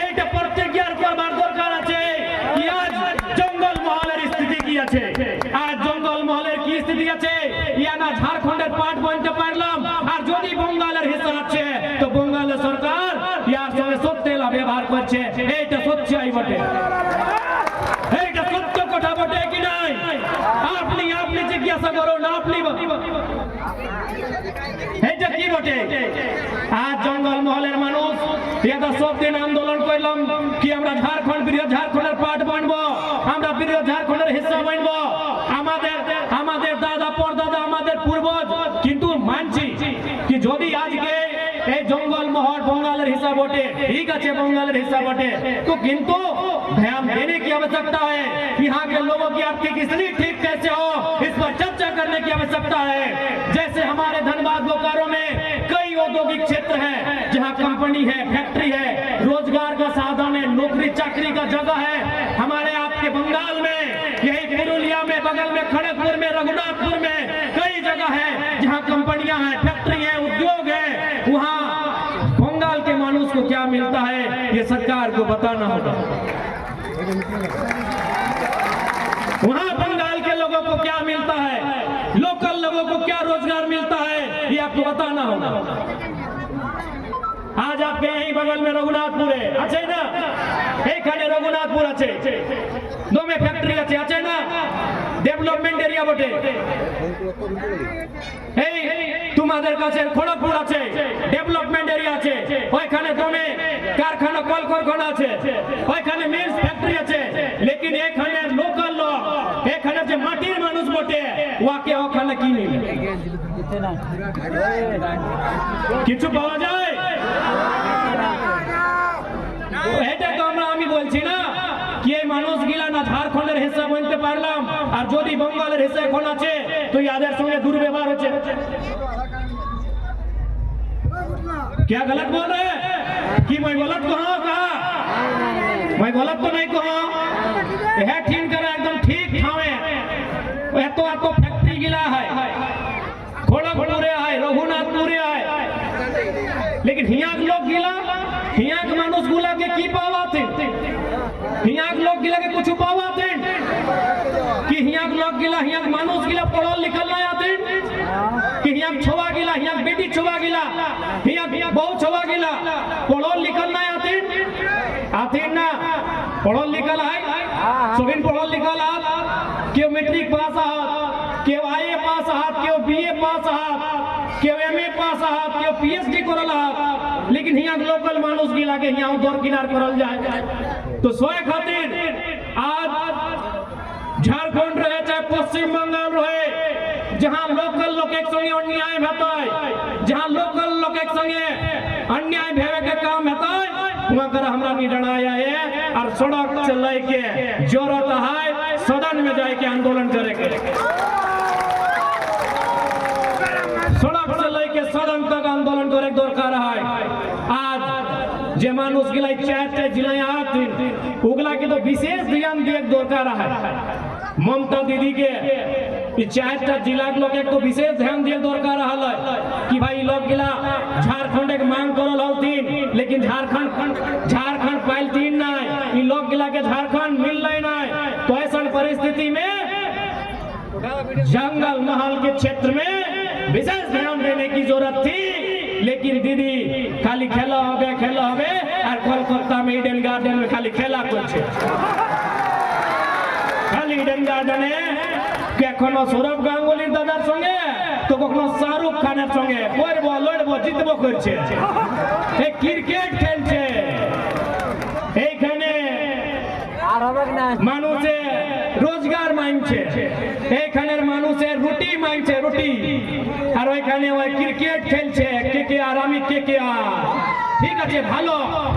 এইটা প্রত্যেকের করবার দরকার আছে কি আজ জঙ্গল মহলের স্থিতি কি আছে আজ জঙ্গল মহলের কি স্থিতি আছে ইয়ানা ঝাড়খণ্ডের পাট বনতে পারলাম আর যদি বঙ্গালের হিস্সা আছে তো বঙ্গালের সরকার ইয়ার সঙ্গে সত্যেলা ব্যবহার করছে এইটা সত্যই বটে এইটা সত্য কথা বটে কি নাই আপনি আপনি জিজ্ঞাসা করুন আপনি এইটা কি বটে আজ জঙ্গল মহলের মানুষ এটা সব দিন আন্দোলন করলাম কি আমরা ঝাড়খণ্ড বৃহৎ ঝাড়খণ্ডের পাট বানবো আমরা বৃহৎ ঝাড়খণ্ডের হিস্সা বানবো আমাদের দাদা পরদাদা আমাদের পূর্বজ কিন্তু মানছি কি যদি আজকে এই জঙ্গল মহল बंगालेर हिस्सा बटे ठीक है बंगालेर हिस्सा बटे तो किंतु ध्यान देने की आवश्यकता है यहाँ के लोगों की आर्थिक स्थिति ठीक कैसे हो इस पर चर्चा करने की आवश्यकता है। जैसे हमारे धनबाद बोकारो में कई औद्योगिक क्षेत्र है जहाँ कंपनी है फैक्ट्री है रोजगार का साधन है नौकरी चाकरी का जगह है। हमारे आपके बंगाल में यही पुरुलिया में बगल में खड़गपुर में रघुनाथपुर में कई जगह है जहाँ कंपनियां हैं फैक्ट्री है उद्योग है। वहाँ बंगाल के मानुष को क्या मिलता है ये सरकार को बताना होगा। वहाँ बंगाल के लोगों को क्या मिलता है लोकल लोगों को क्या रोजगार मिलता है ये आपको बताना होगा। आज आपके यही बगल में रघुनाथपुर है अच्छे ना एखाने रघुनाथपुर अच्छे दो में फैक्ट्री अच्छे अच्छे ना डेवलपमेंट एरिया बटे तुम्हारे কাছে খড়গপুর আছে ডেভেলপমেন্ট এরিয়া আছে ওইখানে দমে কারখানা কলকারখানা আছে ওইখানে মিলস ফ্যাক্টরি আছে लेकिन এখানে লোকাল লোক এখানে যে মাটির মানুষ বটে ওকে ওখানে কি নেই কিছু পাওয়া যায় এটা তো আমি বলছি না কি এই মানুষগুলা না ঝাড়খণ্ডের হিস্সা বলতে পারলাম আর যদি বঙ্গালের হিস্সা এখন আছে তো ইয়াদের সঙ্গে দুর্ব্যবহার হচ্ছে। क्या गलत बोल रहे हैं कि मैं गलत कहा मैं गलत तो नहीं कहा है ठीक करा एकदम ठीक ठावे तो आपको फैक्ट्री गिला है खड़गपुरे है रघुनाथपुरे है लेकिन हियां लोग गिला हियां के मानुष गुला के की पावा थे हियां के लोग गिला के कुछ पावा थे कि हियां के लोग गिला हियां के मानुष गिला पढ़ल लिखल ना आते कि हियां छवा गिला हियां बेटी छवा गिला हियां बहु छवा गिला पढ़ल लिखल ना आते ना पढ़ल लिखल है सबिन पढ़ल लिखल है क्यों मैट्रिक पास आत क्यों आईए पास आत क्यों बीए पास आत क्यों एमए पास आत क्यों पीएचडी करल आत लेकिन हियां लोकल मानुष गिला के हियां दर किनार करल जाए तो सोए खातिर आज झारखंड रहे चाहे पश्चिम बंगाल रहे जहां लोकल लोग एक संगे अन्याय होता है जहां लोकल लोग एक संगे अन्याय भेवे के काम होता है वहां कर हमरा निडराया है और सड़क से लेके जरूरत है सदन में जाके आंदोलन करे के सड़क से लेके सदन तक आंदोलन करे दरकार है। आज जे मानुष गिला चारटे जिला आते उगला के तो विशेष ध्यान दिए दरकार है। ममता दीदी के चारटा जिला के लोग एक तो विशेष ध्यान दिए दरकार है कि भाई लोग गिला झारखंड के मांग करल हथिन लेकिन झारखंड पाइल तीन ना लोग गिला के झारखंड मिल रहे ना तो ऐसा परिस्थिति में जंगल महल के क्षेत्र में विशेष ध्यान देने की जरूरत थी। लेकिन दीदी खाली खेला হবে और कोलकाता में ईडन गार्डन में खाली खेला करছে खाली ईडन गार्डने कखनो सौरभ गांगुलीर दादार संगे तो कखनो शाहरुख खानेर संगे पड़बो लड़बो जितबो करছে এই ক্রিকেট খেলছে এইখানে আর হবে না মানুষে রোজগার মাংছে এইখানের মানুষের রুটি মাংছে রুটি আর ওইখানে ওই ক্রিকেট খেলছে কেকেআর আমি কেকেআর ঠিক আছে ভালো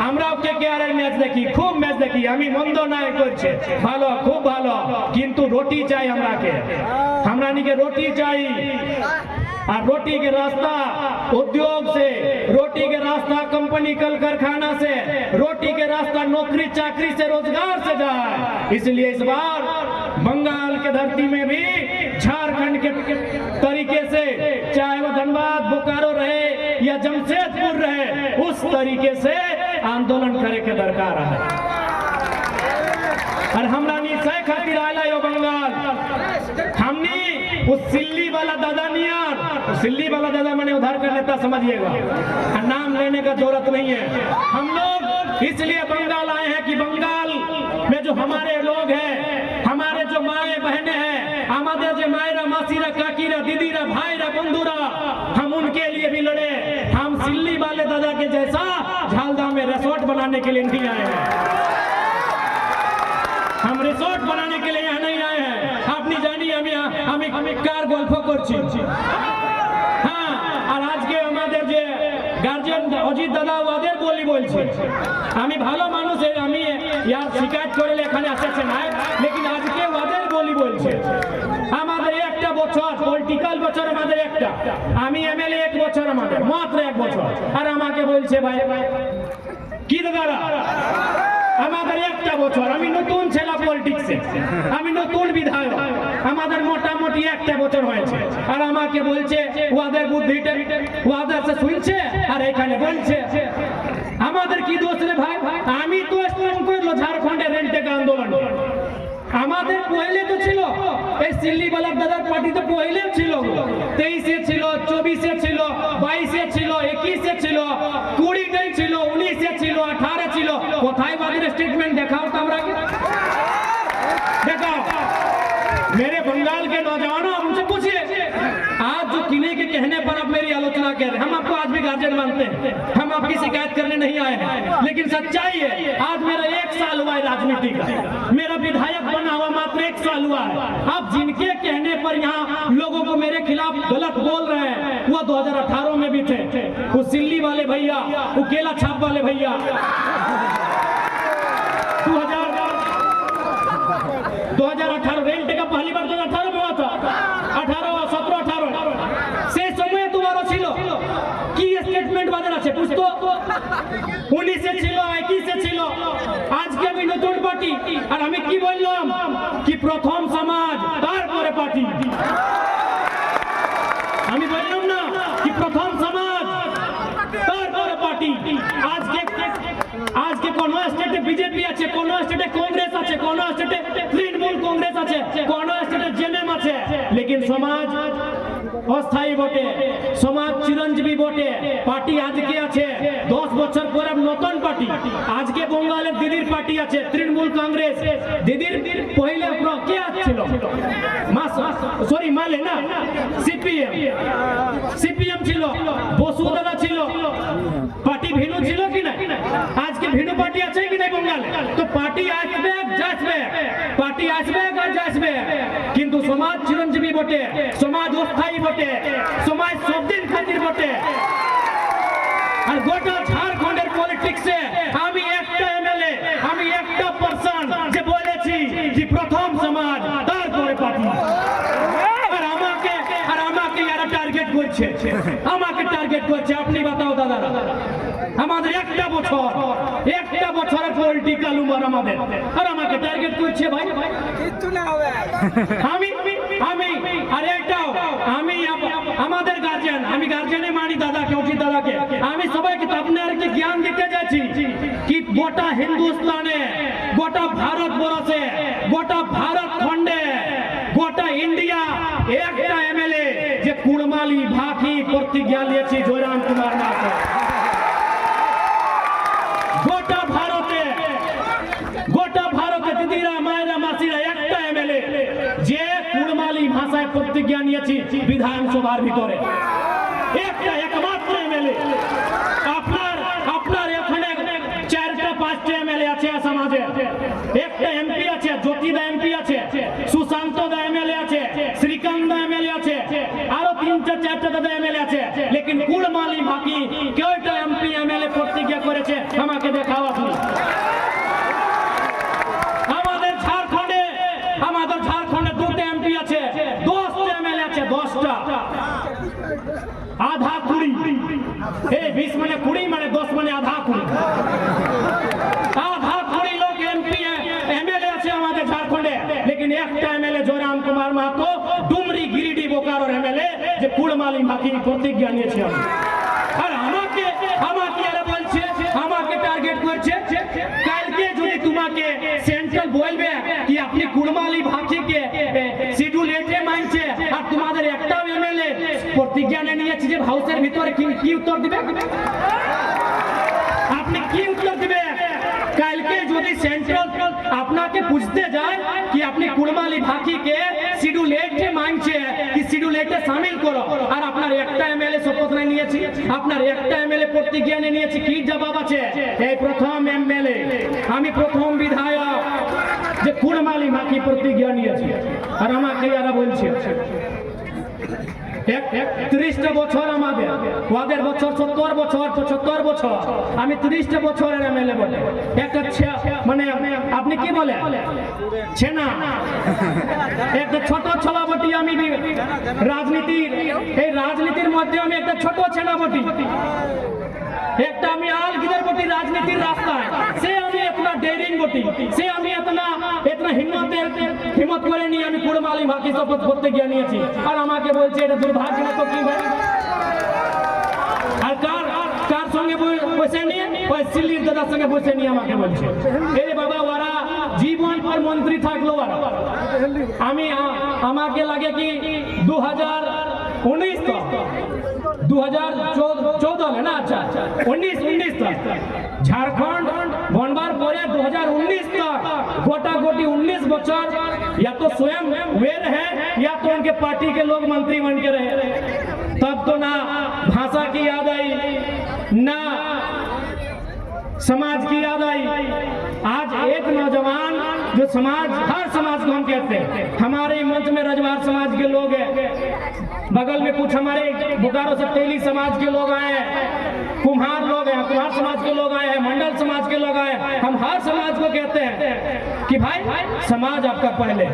আমরাও কেকেআর এর ম্যাচ দেখি খুব ম্যাচ দেখি আমি মন্দ নাই করছে ভালো খুব ভালো কিন্তু রুটি চাই हमरा নিকে রুটি চাই और रोटी के रास्ता उद्योग से रोटी के रास्ता कंपनी कल कारखाना से रोटी के रास्ता नौकरी चाकरी से रोजगार से जाए। इसलिए इस बार बंगाल के धरती में भी झारखंड के तरीके से चाहे वो धनबाद बोकारो रहे या जमशेदपुर रहे, उस तरीके से आंदोलन करे के दरकार है। और हमरा निश्चय खातिर आला यो बंगाल, हमनी उस सिल्ली वाला दादा नियर, सिल्ली वाला दादा मैंने उधार का नेता समझिएगा, नाम लेने का जरूरत नहीं है। हम लोग इसलिए बंगाल आए हैं कि बंगाल में जो हमारे लोग हैं, हमारे जो माए बहने हैं, हमारे जो मायरा मासीरा काकीरा दीदीरा भाईरा बंधुरा, हम उनके लिए भी लड़े। हम सिल्ली वाले दादा के जैसा झालदा में रिसोर्ट बनाने के लिए नहीं आए हैं। हम रिसोर्ट बनाने के लिए यहाँ नहीं आए हैं। आपनी जानी हमें कार गल्प करছি। हाँ, और आज के हमारे जे गार्जियन अजित दादा ওদের বলি বলছে, আমি ভালো মানুষ, আমি ইয়ার শিকায়ত করে এখানে আসছে না, लेकिन আজকে ওদের বলি বলছে। আমাদের একটা বছর পলিটিক্যাল বছর, আমাদের একটা, আমি এমএলএ এক বছর, আমাদের মাত্র এক বছর, আর আমাকে বলছে ভাই কি দাদা আমাদের একটা বছর, আমি নতুন ছেলে পলিটিক্সে, আমি নতুন বিধায়ক, আমাদের মোটামুটি একটা বছর হয়েছে, আর আমাকে বলছে ওদের বুদ্ধিটা ওদের সে শুনছে আর এখানে বলছে। আমাদের কি দোষ রে ভাই? আমি তো স্ট্রং করলো ঝাড়খণ্ডের রেন্টেক আন্দোলন, আমাদের পহলে তো ছিল এই সিল্লি বালার দাদার পার্টি, তো পহলে ছিল, 23-এ ছিল, 24-এ ছিল, 22-এ ছিল, 21-এ ছিল, 20-তে ছিল, 19-এ ছিল, 18 ছিল। কোথায় বাদের স্টেটমেंट দেখাও তো আমরা, देखाओ। मेरे बंगाल के नौजवानों, उनसे पूछिए, आज जो किले के कहने पर आप मेरी आलोचना कर रहे हैं, हम आपको आज भी गार्जियन मानते हैं, हम आपकी शिकायत करने नहीं आए हैं, लेकिन सच्चाई है आज मेरा 1 साल हुआ है राजनीति का, मेरा विधायक बना हुआ मात्र 1 साल हुआ है। अब जिनके कहने पर यहाँ लोगों को मेरे खिलाफ गलत बोल रहे हैं, वो 2018 में भी थे, वो सिल्ली वाले भैया, वो केला छाप वाले भैया, 2018 रेंट का पहली बार 2018 में हुआ था, 17-18 से समय तुम्हारा ছিল কি স্টেটমেন্ট বাজার আছে বুঝতো, 19-এ ছিল, 21-এ ছিল, আজকে আমি নতুন পার্টি, আর আমি কি বললাম কি প্রথম সমাজ তারপরে পার্টি, আমি বললাম না কি প্রথম সমাজ তারপরে পার্টি। আজকে কোন স্টেটে বিজেপি আছে, কোন স্টেটে কংগ্রেস আছে, কোন স্টেটে তৃণমূল কংগ্রেস আছে, কোন স্টেটে জেএমএম আছে, लेकिन সমাজ অস্থায়ী বটে, সমাজ চিরঞ্জীবী বটে, পার্টি আজকে আছে, 10 বছর পরে নতুন পার্টি। আজকে বঙ্গালের দিদির পার্টি আছে তৃণমূল কংগ্রেস, দিদির পहिले কে ছিল সরি মালে না, সিপিএম ছিল, বসু দাদা ছিল, পার্টি ভিন্ন ছিল কি না? আজকে ভিন্ন পার্টি আছে কি না বঙ্গালে? তো পার্টি আসবে যাবে, পার্টি আসবে আর যাবে, কিন্তু সমাজ চিরঞ্জীবী বটে, সমাজ অস্থায়ী বটে, সমাজ সবদিন খাতির বটে। আর গোটা ঝাড়খণ্ডের পলিটিক্সে আমি একটা এমএলএ, আমি একটা পারসন যে বলেছি যে প্রথম সমাজ তারপরে পার্টি। আর আমাকে যারা টার্গেট করছে, আমাকে টার্গেট করছে, আপনি বাতাও দাদা, আমাদের একটা বছরের পলিটিক্যাল উমর আমাদের, আর আমাকে টার্গেট করছে ভাই কিচ্ছু না হবে। আমি আর এটাও আমি আমাদের গার্জিয়ান, আমি গার্জিয়ানে মানি দাদাকে, অজিত দাদাকে, আমি সবাইকে আপনাদেরকে জ্ঞান দিতে যাচ্ছি কি গোটা হিন্দুস্তানে, গোটা ভারতবর্ষে, গোটা ভারত খণ্ডে, গোটা ইন্ডিয়া একটা এমএলএ যে কুড়মালি ভাকি প্রতিজ্ঞা নিয়েছি জয়রাম কুমার মাহাতো, গোটা ভারতে দিদিরা মায়েরা মাসিরা একটা এমএলএ যে কুড়মালি ভাষায় প্রতিজ্ঞা নিয়েছি বিধানসভার ভিতরে, একটা একমাত্র এমএলএ। আপনার এখানে 4টা-5টা এমএলএ আছে সমাজে, একটা এমপি আছে, জ্যোতিদা এমপি আছে, সুশান্ত দা এমএলএ আছে, শ্রীকান্ত দা এমএলএ আছে, আরো 3-4টা দাদা এমএলএ আছে, लेकिन কুড়মালি ভাকি কয়টা এমপি এমএলএ প্রতিজ্ঞা করেছে আমাকে দেখাও আপনি। আমাদের ঝাড়খণ্ডে 2টা এমপি আছে, 10টা এমএলএ আছে, 10টা, আধা 20, এই 20 মানে 20 মানে 10 মানে আধা 20 লোক এমপি এমএলএ আছে আমাদের ঝাড়খণ্ডে, लेकिन একটা এমএলএ জয়রাম কুমার মাহাতো ডুমরি গিরিডি বোকারোর এমএলএ যে কুড়মালি ভাকি প্রতিজ্ঞা নিয়েছে। আর আমাকে টার্গেট করছে কালকে যদি তোমাকে সেন্ট্রাল বলবে কি আপনি কুড়মালি ভাষীকে শিডিউল এটে মানছে আর তোমাদের একটা এমএলএ প্রতিজ্ঞা নিয়েছে যে হাউসের ভিতরে কি উত্তর দিবে আপনি কি উত্তর দিবে কালকে যদি সেন্ট্রাল আপনাকে বুঝতে যায় কি আপনি কুড়মালি ভাষীকে শিডিউল এটে মানছে কি শিডিউল এটে শামিল করো আর আপনার একটা এমএলএ শপথ নিয়েছে আপনার একটা এমএলএ প্রতিজ্ঞা নিয়েছে কি জবাব আছে এই প্রথম এমএলএ আমি প্রথম বিধায়ক যে কুড়মালি ভাষী প্রতিজ্ঞা নিয়েছে আর আমাকে এরা বলছে 30টা বছর আমাদের ওদের বছর 70 বছর 75 বছর আমি 30টা বছরের এমএলএ বলে একটা মানে আপনি কি বলে ছেনা একটা ছোট ছলাবটি আমি রাজনীতির মধ্যে আমি একটা ছোট ছেনাবটি একটা আমি আলগিদের বটি রাজনীতির রাস্তায় সে আমি इतना डेयरिंग বটি সে আমি इतना হিম্মত করে নিয়ে আমি কুড়মালি ভাষী শপথ করতে গিয়ে নিয়েছি আর আমাকে বলছে এটা দুর্ভাগ্য না তো কি ভাই আর কার সঙ্গে বসে নিয়ে ওই সিল্লির দাদার সঙ্গে বসে নিয়ে আমাকে বলছে এই বাবা ওরা জীবন পর মন্ত্রী থাকলো ওরা আমি আমাকে লাগে কি 2019 তো 2014 না আচ্ছা 19 तक झारखंड बनवार पर 2019 तक गोटा गोटी 19 बच्चों या तो स्वयं वे रहे या तो उनके पार्टी के लोग मंत्री बन के रहे तब तो ना भाषा की याद आई ना समाज की याद आई आज एक नौजवान जो हर समाज को हम कहते हैं हमारे मंच में रजवार समाज के लोग हैं बगल में कुछ हमारे बोकारो से तेली समाज के लोग आए हैं कुम्हार लोग हैं कुम्हार समाज के लोग आए हैं मंडल समाज के लोग आए हैं हम हर समाज को कहते हैं कि भाई समाज आपका पहले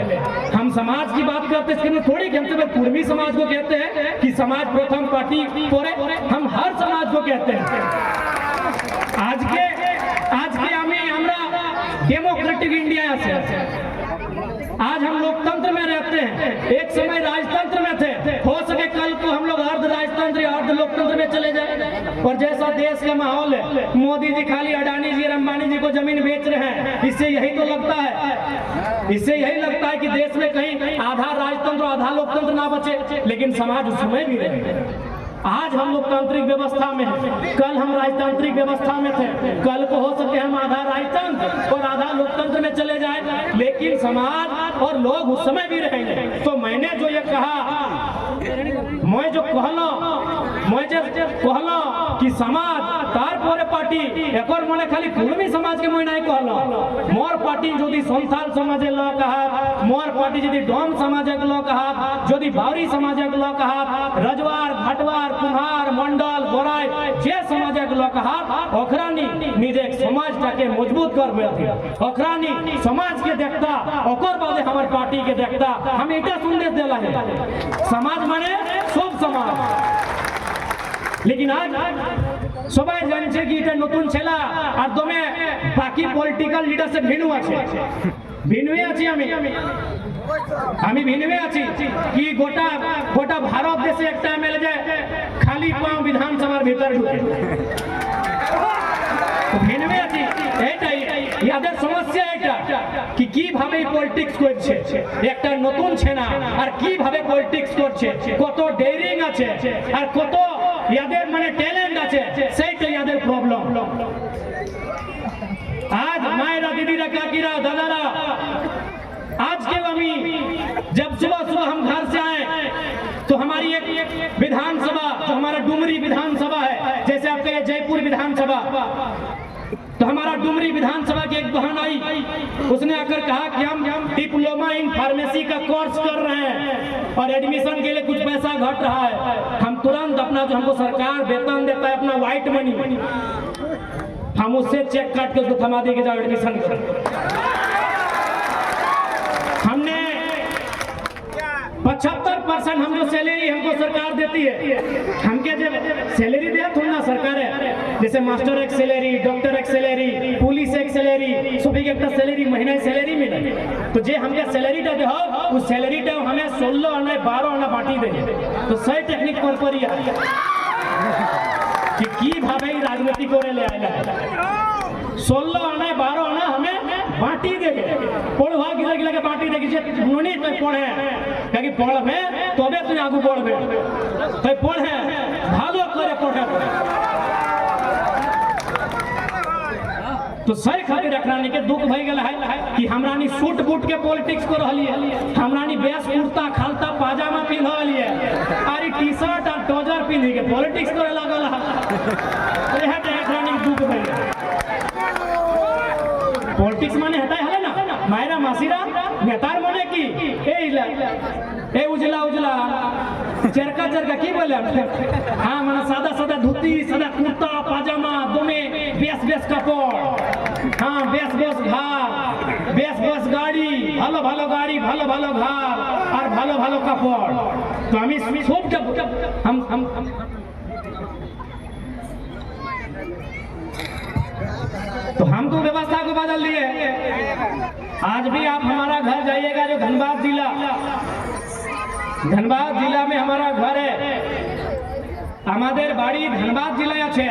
हम समाज की बात करते हैं इसके थोड़ी हम सिर्फ कुर्मी समाज को कहते हैं कि समाज प्रथम पार्टी परे हम हर समाज को कहते हैं आज के हमरा डेमोक्रेटिक इंडिया से आज हम लोकतंत्र में रहते हैं एक समय राजतंत्र में थे हो सके कल को हम लोग अर्ध राजतंत्र या अर्ध लोकतंत्र में चले जाए और जैसा देश का माहौल है मोदी जी खाली अडानी जी और अंबानी जी को जमीन बेच रहे हैं इससे यही तो लगता है कि देश में कहीं आधा राजतंत्र आधा लोकतंत्र ना बचे लेकिन समाज उसमें भी रहे आज हम लोकतांत्रिक व्यवस्था में हैं कल हम राजतांत्रिक व्यवस्था में थे कल को हो सके हम आधा राजतंत्र और आधा लोकतंत्र में चले जाए लेकिन समाज और लोग उस समय भी रहेंगे तो मैंने जो ये कहा मैं जो कहलो कि समाज तार परे पार्टी एक और मने खाली कुर्मी समाज के मैं नहीं कहलो मोर पार्टी यदि संथाल समाजे लोग कहा मोर पार्टी यदि डोम समाजे लोग कहा यदि बावरी समाजे लोग कहा रजवार घटवार कुम्हार मंडल बोराई जे समाजे लोग कहा ओखरानी निजे समाजटाके मजबूत करबे ओखरानी समाज के देखता ओकर बादे हमार पार्टी के देखता हम एटा संदेश देला है समाज माने सब समाज लेकिन आज সবাই জানছে কি এটা নতুন ছেলা আর দমে বাকি পলিটিক্যাল লিডারশিপ ভিন্ন আছে ভিন্নই আছি আমি ভিন্নই আছি কি গোটা ভারত দেশে একটা এমএলএ যায় খালি পাও বিধানসভার ভিতর ঢুকে ভিন্নই আছি এটাই ইয়াদের সমস্যা এটা কি কিভাবে পলিটিক্স করছে একটা নতুন ছেনা আর কিভাবে পলিটিক্স করছে কত ডেয়ারিং আছে আর কত यादेर माने टैलेंट আছে সেইটা यादेर प्रॉब्लम आज मायरा दीदीरा काकीरा दादारा आज के अभी जब सुबह हम घर से आए तो हमारी एक विधानसभा जो हमारा डुमरी विधानसभा है जैसे आपका ये जयपुर विधानसभा तो हमारा डुमरी विधानसभा की एक बहन आई उसने आकर कहा कि हम डिप्लोमा इन फार्मेसी का कोर्स कर रहे हैं और एडमिशन के लिए कुछ पैसा घट रहा है हम तुरंत अपना जो हमको सरकार वेतन देता है अपना व्हाइट मनी हम उससे चेक काट के उसको थमा देंगे जाओ एडमिशन कर हमने 75% हम जो सैलरी हमको सरकार देती है हमके जब सैलरी दे थोड़ा ना सरकार है जैसे मास्टर एक सैलरी डॉक्टर एक सैलरी पुलिस एक सैलरी सभी के एक सैलरी महीने सैलरी मिले तो जे हमके सैलरी टा दे हो उस सैलरी टा हमें 16 आना 12 आना बांटी देंगे तो सही टेक्निक पर ही कि भावे राजनीति करे ले आए 16 आना 12 आना हमें बांटी देगे पढ़वा गिला के बांटी देगी नुनी तो पढ़े कहीं पढ़बे तबे तुम आगू बढ़बे तो पढ़े भालो करे पढ़े तो सही खातिर रखरानी के दुख भई गेल है कि हमरानी सूट बूट के पॉलिटिक्स को रहली है हमरानी बेस कुर्ता खालता पाजामा पिन्हल है अरे टी शर्ट और ट्राउजर पिन्ह के पॉलिटिक्स करे लागल है यह रखरानी के दुख भई पॉलिटिक्स माने हटाए हले ना मायरा मासीरा नेतार माने की ए उजला उजला चरका चरका की बोले हाँ माने सादा सादा धोती सादा कुर्ता पाजामा दोमे बेस बेस कपड़ हाँ बेस बेस घर बेस बेस गाड़ी भालो भालो गाड़ी भालो भालो घर और भालो भालो कपड़ तो हमें सब हम तो हम तो व्यवस्था को बदल लिए आज भी आप हमारा घर जाइएगा जो धनबाद जिला में हमारा घर है हमारे बाड़ी धनबाद जिला আছে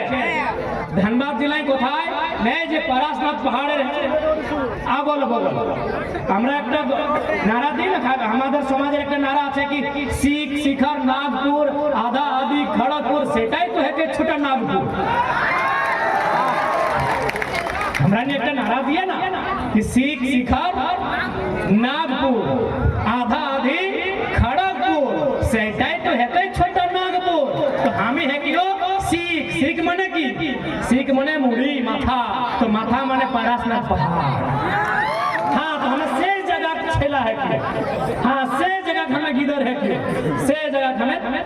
धनबाद जिलाয় কোথায় मैं যে পরাশনাথ পাহাড়ের আগল বগল আমরা একটা নারা দিই না আমাদের সমাজের একটা নারা আছে কি শিখ শিখর নাগপুর আধা আদি খড়গপুর সেটাই তো है छोटा नागपुर हमरा ने एक नारा दिया ना कि सीख शिखर नागपुर आधा आधी खड़गपुर सेटाई तो है छोटा नागपुर तो हमें है कि सीख सीख मने की सीख मने मुड़ी माथा तो माथा मने पराशनाथ पहाड़ हाँ तो हमें से जगह छेला है कि हाँ से जगह हमें गिदर है कि से जगह हमें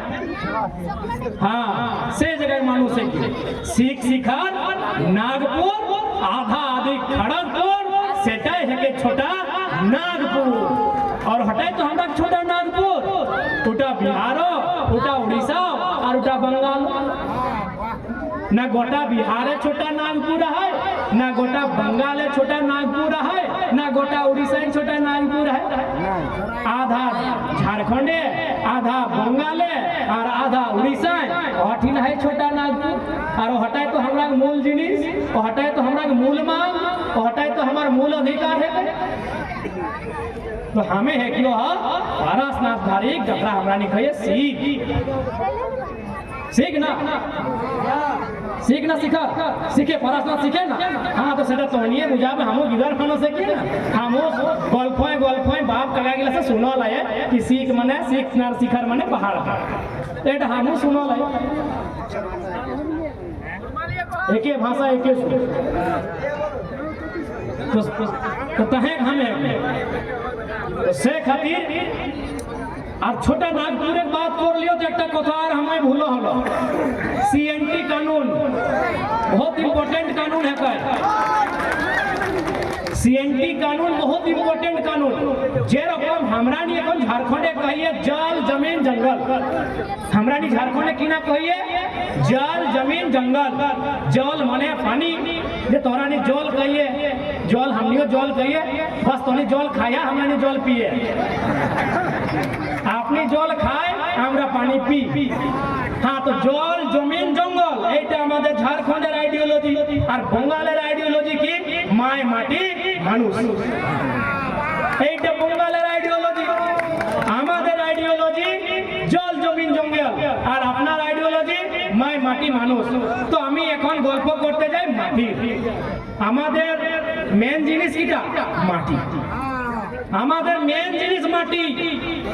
हाँ से जगह मानुष है कि सीख शिखर नागपुर आधा आधी खड़गपुर सेटाई है के छोटा नागपुर और हटाए तो हमारा छोटा नागपुर उटा बिहारो उटा उड़ीसा और उटा बंगाल ना गोटा बिहार है छोटा नागपुर है ना गोटा बंगाल है छोटा नागपुर है ना गोटा उड़ीसा है छोटा नागपुर है आधा झारखंड है आधा बंगाल है और आधा उड़ीसा है अठिन है छोटा नागपुर और हटाए तो हमारा मूल जिनिस हटाए तो हमारा मूल मांग हटाए तो हमारा मूल अधिकार है तो हमें है कि पराशनाथ धारी गबरा हमरा निकले सीख ना सीखा सीखे पराशनाथ सीखे ना हाँ तो सेटा तोनिए बुझा में हमो गिदर खानो से के ना हमो गोल्फोय बाप कगा गेला से सुनो लाए कि सीख माने सीख नार शिखर माने पहाड़ एटा हमो सुनो लाए एके भाषा एके तो तहे हमें तो से खातिर আর ছোট নাগপুরের बात कर लियो तो एक कथा हमें भूलो हलो CNT कानून बहुत इम्पोर्टेंट कानून है CNT कानून बहुत इम्पोर्टेंट कानून जे रकम हमरा नी এখন झारखंडे कहिए जल जमीन जंगल हमरा नी झारखंडे की ना कहिए जल जमीन जंगल जल माने पानी जे तोरा नी जल कहिए जल हमनियो जल कहिए बस तोनी जल खाया हमरा नी जल पिए আপনি জল খায় আমরা পানি পি হ্যাঁ তো জল জমিন জঙ্গল এইটা আমাদের ঝাড়খণ্ডের আইডিওলজি আর বঙ্গালের আইডিওলজি কি মায় মাটি মানুষ এইটা বঙ্গালের আইডিওলজি আমাদের আইডিওলজি জল জমিন জঙ্গল আর আপনার আইডিওলজি মায় মাটি মানুষ তো আমি এখন গল্প করতে যাই মাটি আমাদের মেন জিনিস কিটা মাটি हमारे मेन जिनिस माटी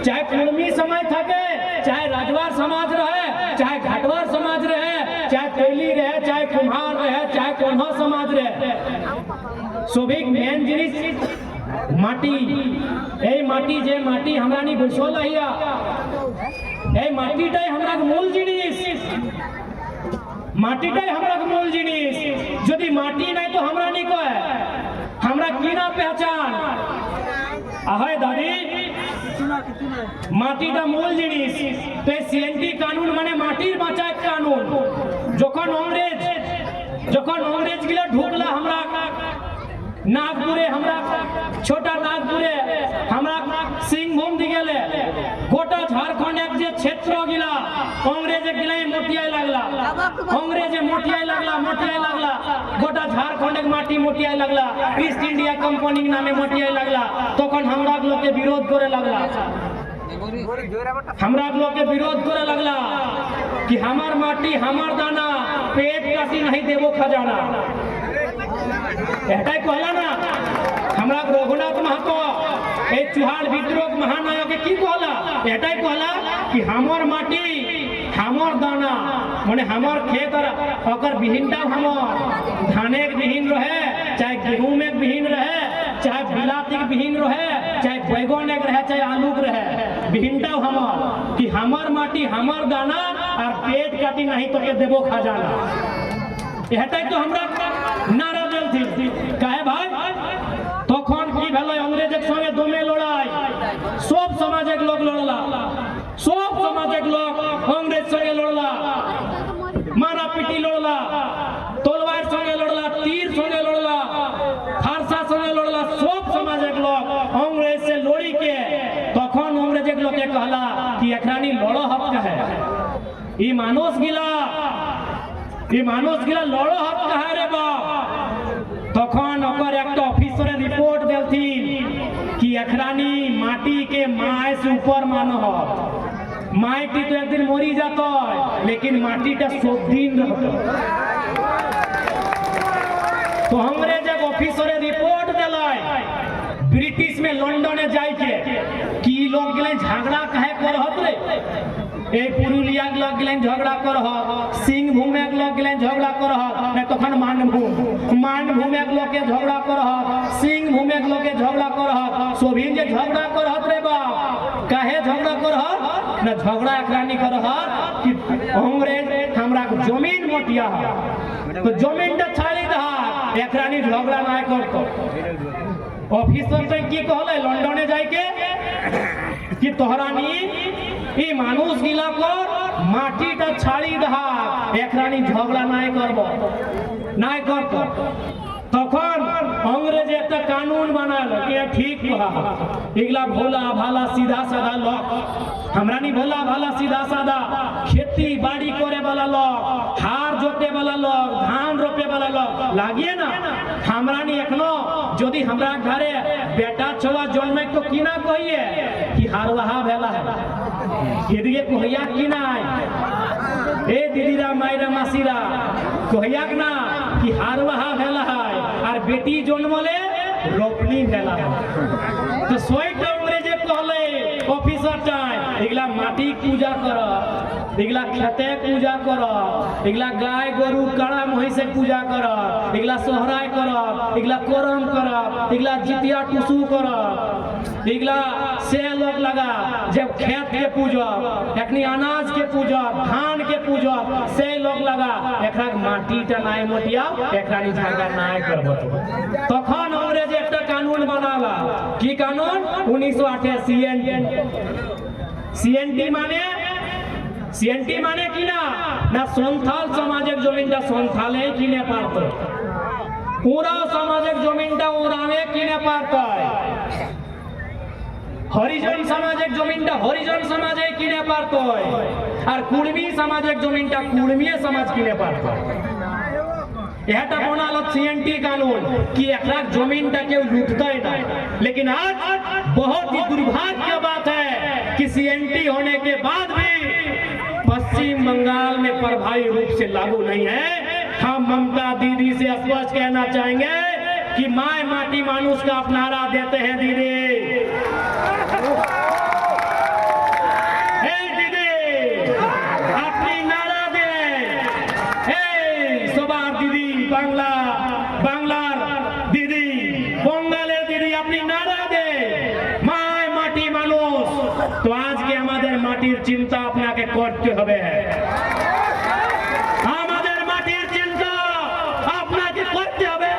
चाहे कुर्मी समाज थके चाहे राजवार समाज रहे चाहे घाटवार समाज रहे चाहे तेली रहे चाहे कुम्हार रहे चाहे कोन्हा समाज रहे सभी मेन जिनिस माटी ए माटी जे माटी हमरा नी बैसल हिया ए माटीटाई हमरा के मूल जिनिस माटीटाई हमरा के मूल जिनिस यदि माटी नहीं तो हमरा नी कहे हमरा की ना पहचान আহে দাদি মাটিটা মূল জিনিস তো সিএনটি কানুন মানে মাটির বাঁচার কানুন যখন अंग्रेज গিলা ঢুকলা আমরা नागपुरे हमरा छोटा नागपुरे हमरा सिंहभूम दी गेले गोटा झारखंड एक जे क्षेत्र गिला कांग्रेस गिलाई मोटियाई लागला कांग्रेस मोटियाई लागला गोटा झारखंड एक माटी मोटियाई लागला ईस्ट इंडिया कंपनी के नामे मोटियाई लागला तखन हमरा लोग के विरोध करे लागला हमरा लोग के विरोध करे लगला कि हमार माटी हमार दाना पेट काटी नहीं देवो खजाना एटाई कहला ना हमरा रघुनाथ महतो ए चुहाड़ विद्रोह महानायक के की कहला एटाई कहला कि हमार माटी हमार दाना माने हमार खेत अगर बिहीनटा हमार धाने के बिहीन रहे चाहे गेहूं में बिहीन रहे चाहे बिलाती के बिहीन रहे चाहे बैगन एक रहे चाहे आलू के रहे बिहीनटा हमार कि हमार माटी हमार दाना और पेट काटी नहीं तो के देबो खजाना एटाई तो हमरा नारा देल थी काहे भाई तखन की भेलै अंग्रेजक संगे दोमे लड़ाई सब समाजक लोग लड़ला सब समाजक लोग अंग्रेज संगे लड़ला मारा पीटी लड़ला तलवार संगे लड़ला तीर संगे लड़ला फारसा संगे लड़ला सब समाजक लोग अंग्रेज से लड़ी के तखन अंग्रेजक लोग के कहला कि एकरानी लड़ो हक है ई मानुष गिला लड़ो हक है रे बाप तखन ओकर एक ऑफिसर रिपोर्ट देलथिन कि एकरानी माटी के माय से ऊपर मानो माटी तो एक दिन मरी जाता लेकिन माटीटा सब दिन रहता तो अंग्रेज ऑफिसर रिपोर्ट दिलाई ब्रिटिश में लंदने जाके कि लोग गए झगड़ा कहे करहत रे ए पुरुलिया के लोग गए झगड़ा करहत सिंहभूम के लोग गए झगड़ा करहत न तखन मानभूम के लोग के झगड़ा करहत सिंहभूम के लोग के झगड़ा करहत सोभिन जे झगड़ा करहत रे बाप काहे झगड़ा करहत न झगड़ा एकरानी करहत कि अंग्रेज हमरा जमीन मोटिया तो जमीन त छाड़ी दहा एकरानी झगड़ा ना करतो ऑफिसर से की कहले लंदने जाके कि तोहरानी ई मानुष गिला कर माटीटा छाड़ी दहा एकरानी झगड़ा नाय करबो नाय करतो तखन अंग्रेज एक कानून बनाल कि ठीक बा इगला भोला भाला सीधा साधा लोग हमरा नहीं भोला भाला सीधा साधा खेती बाड़ी करे वाला लोग हार जोते वाला लोग धान रोपे वाला लोग लागिए ना हमरा नहीं एखनो यदि हमरा घरे बेटा छवा जन्मे तो की ना कहिए कि हारवाहा भेला है यदि कहिया की ना ए दीदीरा मायरा मासीरा कहिया ना कि हारवाहा भेला है और बेटी जन्मले रोपनी भेला है तो सोईट अंग्रेजे कहले ऑफिसर टाइम इगला माटी पूजा कर इगला खेते पूजा कर इगला गाय गोरु कड़ा मोही से पूजा कर इगला सोहराय कर इगला करम कर इगला जितिया टुसू कर इगला से लोग लगा जब खेत के पूजा एकनी अनाज के पूजा धान के पूजा से लोग लगा एकरा माटी टा नाय मोटिया एकरा नि झगड़ा नाय करबो तखन अंग्रेज एकटा कानून बनाला की कानून 1988 सीएनटी माने कि ना संथाल समाजिक जमीनटा संथाले किने पारतो पूरा समाजिक जमीनटा उरावे किने पारतो हरिजन समाजिक जमीनटा हरिजन समाजे किने पारतो और कुर्मी समाजिक जमीनटा कुर्मी समाज किने पारतो एटा बनालो सीएनटी कानून कि एकरा जमीनटा केउ लूटता ही नहीं लेकिन आज बहुत ही दुर्भाग्य की बात है कि सीएनटी होने के बाद भी पश्चिम बंगाल में प्रभावी रूप से लागू नहीं है। हम ममता दीदी से स्पष्ट कहना चाहेंगे कि माय माटी मानुष का अपनारा देते हैं दीदी दीदी अपनी नारा दे सोबार दीदी बांग्लार दीदी बंगालेर दीदी अपनी नारा दे माय माटी मानुष तो आज के हमारे माटिर चिंता अपना के करते হবে আমাদের মাটির চিন্তা আপনাকে করতে হবে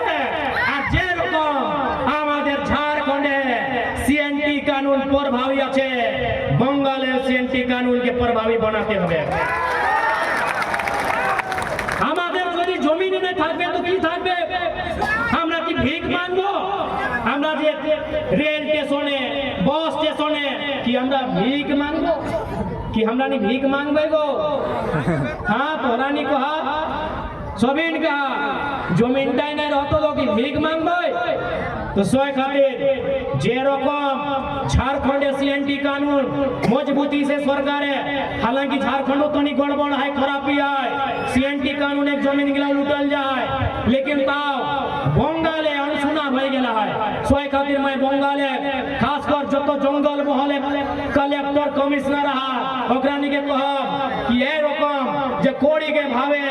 আর যে রকম আমাদের ঝাড়খণ্ডে सीएनटी कानून प्रभावी আছে बंगाले सीएनटी कानून के प्रभावी बनाते হবে আমাদের যদি জমি না থাকবে তো কি থাকবে আমরা কি ভিক মানবো আমরা যে রেল স্টেশনে বাস স্টেশনে कि हमरा भीख मांगो, कि हमरा नहीं भीख मांगबे गो। हाँ तोरा नहीं कहा, सबिन कहा जमीन नहीं रहतो तो कि भीख मांगबे। तो सोए खातिर जे रकम झारखंड सीएनटी कानून मजबूती से सरकार है, हालांकि झारखंड तो नहीं गड़बड़ है, खराबी है, सीएनटी कानून एक जमीन गिला लुटल जाए, लेकिन ताव बंगाले अनसुना भई गेला है। सोए खातिर मैं बंगाले खासकर जो तो जंगल महले कलेक्टर कमिश्नर रहा ओकरा के कहब कि ए रकम जे कोड़ी के भावे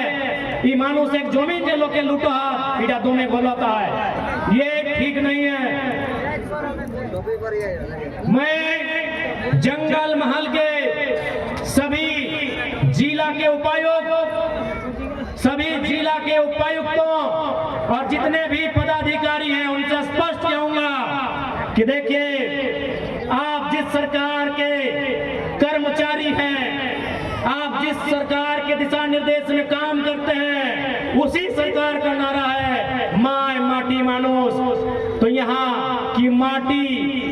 ई मानुष एक जमीन के लोग के लूटा इटा दोमे गलत है, ये ठीक नहीं है। मैं जंगल महल के सभी जिला के उपायुक्त, सभी जिला के उपायुक्तों और जितने भी पदाधिकारी हैं उनसे स्पष्ट कहूंगा कि देखिए आप जिस सरकार के कर्मचारी हैं, आप जिस सरकार के दिशा निर्देश में काम करते हैं, उसी सरकार का नारा है माय माटी मानुष। तो यहाँ की माटी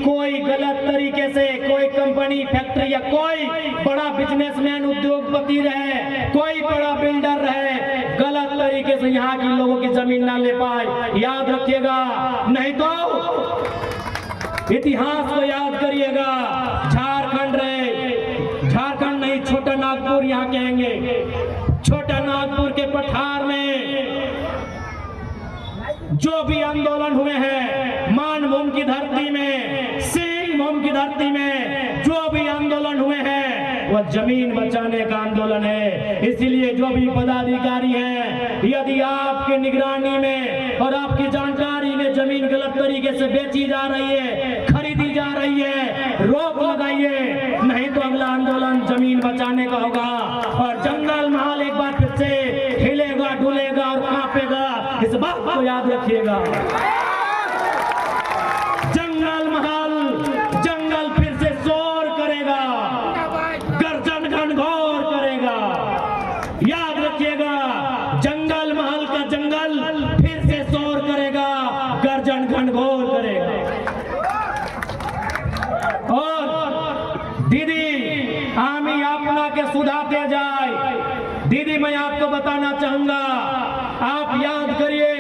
कोई गलत तरीके से कोई कंपनी फैक्ट्री या कोई बड़ा बिजनेसमैन उद्योगपति रहे, कोई बड़ा बिल्डर रहे, गलत तरीके से यहाँ की लोगों की जमीन ना ले पाए, याद रखिएगा। नहीं तो इतिहास को याद करिएगा, झारखंड रहे, झारखंड नहीं छोटा नागपुर यहाँ कहेंगे, छोटा नागपुर के पठार में जो भी आंदोलन हुए हैं, मानभूम की धरती में, सिंहभूम की धरती में जो भी आंदोलन हुए हैं वह जमीन बचाने का आंदोलन है। इसलिए जो भी पदाधिकारी हैं, यदि आपके निगरानी में और आपकी जानकारी में जमीन गलत तरीके से बेची जा रही है, खरीदी जा रही है, रोक लगाइए, नहीं तो अगला आंदोलन जमीन बचाने का होगा और जंगल महल एक बार फिर से हिलेगा, डुलेगा और कांपेगा। इस बात को याद रखिएगा। जंगल महल, जंगल फिर से शोर करेगा, गर्जन घनघोर करेगा। याद रखिएगा, जंगल महल का जंगल फिर से शोर करेगा, गर्जन घनघोर करेगा। और दीदी आमी अपना के सुधाते जाए। दीदी मैं आपको बताना चाहूंगा, आप याद करिए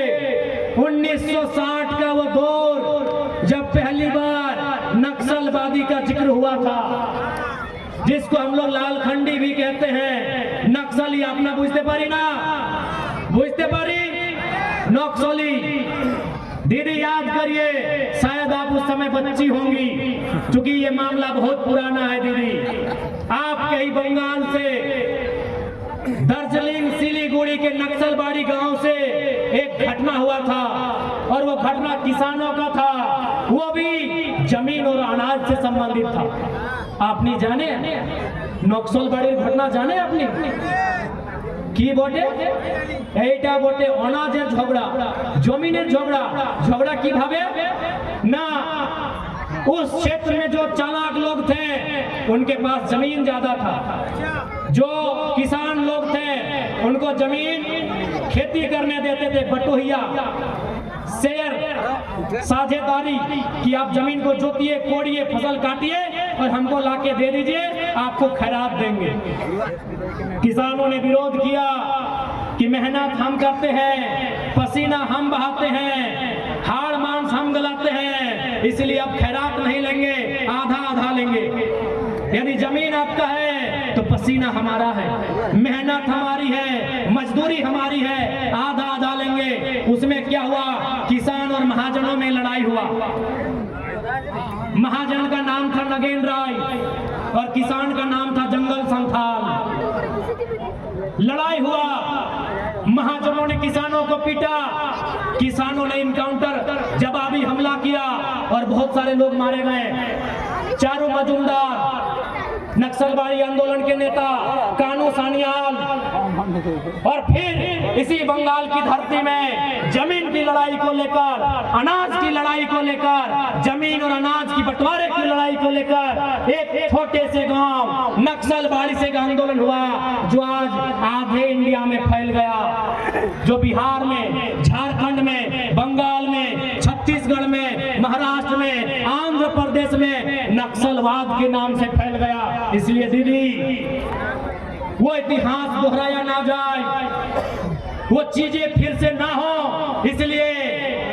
1960 का वो दौर जब पहली बार नक्सलवादी का जिक्र हुआ था, जिसको हम लोग लालखंडी भी कहते हैं। नक्सली आपने बुझते पारी ना, बुझते पारी नक्सली। दीदी याद करिए, शायद आप उस समय बच्ची होंगी, क्योंकि ये मामला बहुत पुराना है। दीदी आपके ही बंगाल से दार्जिलिंग सिलीगुड़ी के नक्सलबाड़ी गांव से एक घटना हुआ था और वो घटना किसानों का था, वो भी जमीन और अनाज से संबंधित था। आपने जाने नक्सलबाड़ी घटना जाने आपने की बोटे एटा बोटे अनाजेर झगड़ा, जमीनेर झगड़ा, झगड़ा की भावे ना। उस क्षेत्र में जो चालाक लोग थे उनके पास जमीन ज्यादा था, जो किसान लोग थे उनको जमीन खेती करने देते थे, बटोहिया शेयर साझेदारी कि आप जमीन को जोतिए, कोड़िए, फसल काटिए और हमको लाके दे दीजिए, आपको खैरात देंगे। किसानों ने विरोध किया कि मेहनत हम करते हैं, पसीना हम बहाते हैं, हाड़ मांस हम गलाते हैं, इसलिए अब खैरात नहीं लेंगे, आधा आधा लेंगे। यदि जमीन आपका है तो पसीना हमारा है, मेहनत हमारी है, मजदूरी हमारी है, आधा आधा लेंगे। उसमें क्या हुआ, किसान और महाजनों में लड़ाई हुआ। महाजन का नाम था नगेन राय और किसान का नाम था जंगल संथाल। लड़ाई हुआ, महाजनों ने किसानों को पीटा, किसानों ने इनकाउंटर जवाबी हमला किया और बहुत सारे लोग मारे गए। चारू मजुमदार नक्सलबाड़ी आंदोलन के नेता, कानू सान्याल, और फिर इसी बंगाल की धरती में जमीन की लड़ाई को लेकर, अनाज की लड़ाई को लेकर, जमीन और अनाज की बंटवारे की लड़ाई को लेकर एक छोटे से गांव नक्सलबाड़ी से आंदोलन हुआ जो आज आधे इंडिया में फैल गया, जो बिहार में, झारखंड में, बंगाल में, छत्तीसगढ़ में, महाराष्ट्र में, आंध्र प्रदेश में नक्सलवाद के नाम से फैल गया। इसलिए दीदी वो इतिहास दोहराया ना जाए, वो चीजें फिर से ना हो, इसलिए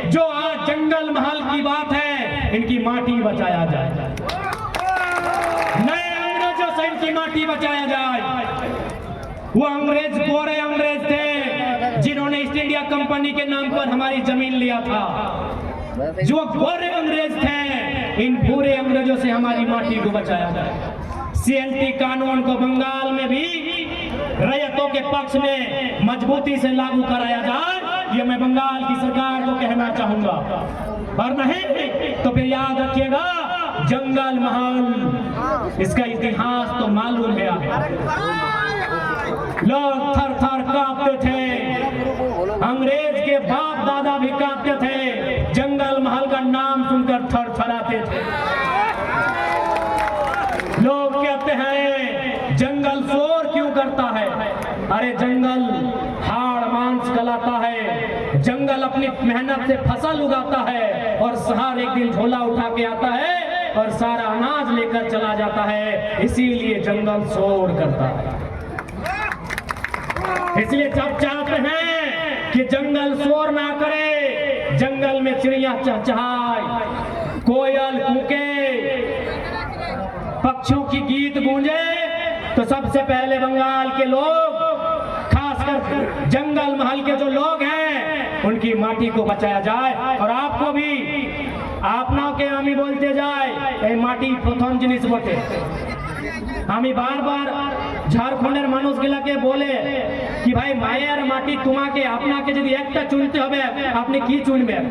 जो आज जंगल महल की बात है इनकी माटी बचाया जाए, नए अंग्रेजों से इनकी माटी बचाया जाए। वो अंग्रेज गोरे अंग्रेज थे जिन्होंने ईस्ट इंडिया कंपनी के नाम पर हमारी जमीन लिया था। जो गोरे अंग्रेज थे, इन पूरे अंग्रेजों से हमारी माटी को बचाया जाए। सीएलटी कानून को बंगाल में भी रैयतों के पक्ष में मजबूती से लागू कराया जाए, ये मैं बंगाल की सरकार को कहना चाहूंगा। और नहीं तो फिर याद रखिएगा, जंगल महल इसका इतिहास तो मालूम है। लोग थर थर कांपते थे, अंग्रेज के बाप दादा भी कांपते थे, जंगल महल का नाम सुनकर थर थराते थे। लोग कहते हैं जंगल शोर क्यों करता है? अरे जंगल हाड़ मांस गलाता है, जंगल अपनी मेहनत से फसल उगाता है और शहर एक दिन झोला उठा के आता है और सारा अनाज लेकर चला जाता है। इसीलिए जंगल शोर करता है। इसलिए जब चाहते हैं कि जंगल शोर ना करे, जंगल में चिड़िया चहचहाए, कोयल कूके, पक्षियों की गीत गूंजे, तो सबसे पहले बंगाल के लोग, खासकर जंगल महल के जो लोग हैं, उनकी माटी को बचाया जाए। और आपको भी आपनाओ के आमी बोलते जाए माटी प्रथम जिनिस बटे। আমি বারবার ঝাড়খণ্ডের মানুষগুলাকে বলে কি ভাই মায়ের মাটি তোমাকে আপনাকে যদি একটা চুনতে হবে আপনি কি চুনবেন?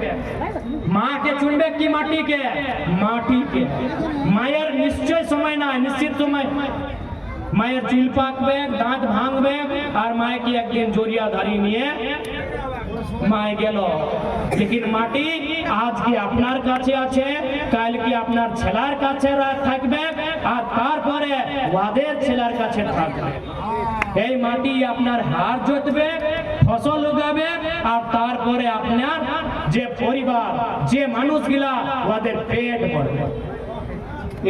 মাকে চুনবে কি মাটিকে? মাটিকে। মায়ের নিশ্চয় সময় না, নিশ্চিত সময় মায়ের চুল পাকবে, দাঁত ভাঙবে, আর মাকে একদিন জড়িয়াধারী নিয়ে মায়ে গেল। लेकिन মাটি আজ কি আপনার কাছে আছে, কাল কি আপনার ছেলের কাছে থাকবে, আর তারপরে ওদের ছেলের কাছে থাকবে। এই মাটি আপনার হার জোতবে, ফসল উগাবে, আর তারপরে আপনার যে পরিবার, যে মানুষগুলা ওদের পেট ভরবে।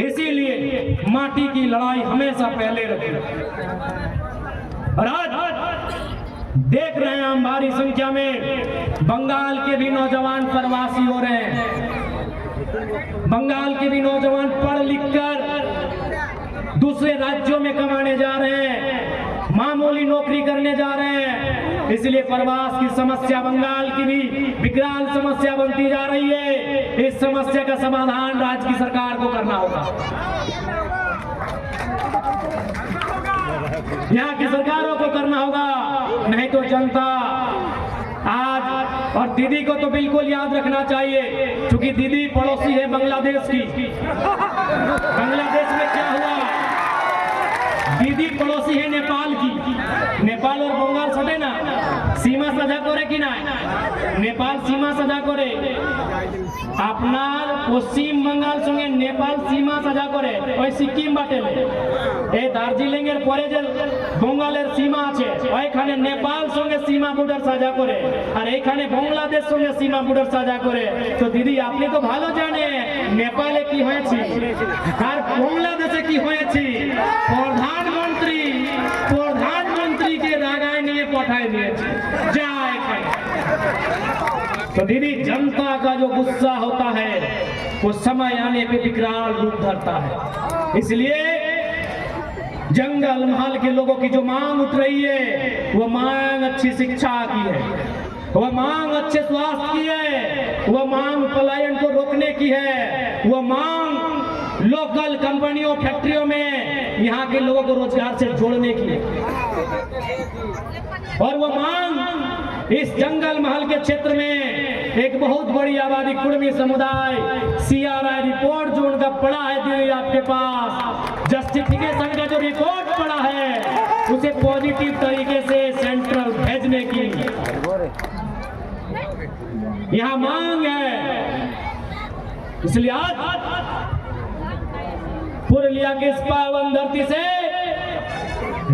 इसीलिए माटी की लड़ाई हमेशा पहले रखें। और आज देख रहे हैं हम भारी संख्या में बंगाल के भी नौजवान प्रवासी हो रहे हैं। बंगाल के भी नौजवान पढ़ लिख कर दूसरे राज्यों में कमाने जा रहे हैं, मामूली नौकरी करने जा रहे हैं। इसलिए प्रवास की समस्या बंगाल की भी विकराल समस्या बनती जा रही है। इस समस्या का समाधान राज्य की सरकार को करना होगा, यहाँ की सरकारों को करना होगा, नहीं तो जनता आज। और दीदी को तो बिल्कुल याद रखना चाहिए, क्योंकि दीदी पड़ोसी है बांग्लादेश की। बांग्लादेश में क्या हुआ? दीदी पड़ोसी है नेपाल की। नेपाल और बंगाल सटे ना, सीमा साझा करे कि ना? नेपाल सीमा साझा करे। আপনার পশ্চিম বাঙ্গাল সঙ্গে নেপাল সীমা সাজা করে, ওই সিকিম বাটেলে। এই দার্জিলিং এর পরে যে বঙ্গালের সীমা আছে, ওইখানে নেপাল সঙ্গে সীমা বর্ডার সাজা করে, আর এইখানে বাংলাদেশ সঙ্গে সীমা বর্ডার সাজা করে। তো দিদি আপনি তো ভালো জানেন নেপালে কি হয়েছে আর বাংলাদেশে কি হয়েছে। প্রধানমন্ত্রীকে রাগায় নিয়ে পাঠায় দিয়েছে, যা এখানে। तो दीदी जनता का जो गुस्सा होता है वो समय आने पे विकराल रूप धरता है। इसलिए जंगल महल के लोगों की जो मांग उठ रही है, वो मांग अच्छी शिक्षा की है, वो मांग अच्छे स्वास्थ्य की है, वो मांग पलायन को रोकने की है, वो मांग लोकल कंपनियों फैक्ट्रियों में यहाँ के लोगों को रोजगार से जोड़ने की है। और वो मांग इस जंगल महल के क्षेत्र में एक बहुत बड़ी आबादी कुर्मी समुदाय, CRI रिपोर्ट जो उनका पड़ा है दीदी आपके पास, जस्टिफिकेशन का जो रिपोर्ट पड़ा है, उसे पॉजिटिव तरीके से सेंट्रल भेजने की यहाँ मांग है। इसलिए आज पुरुलिया के इस पावन धरती से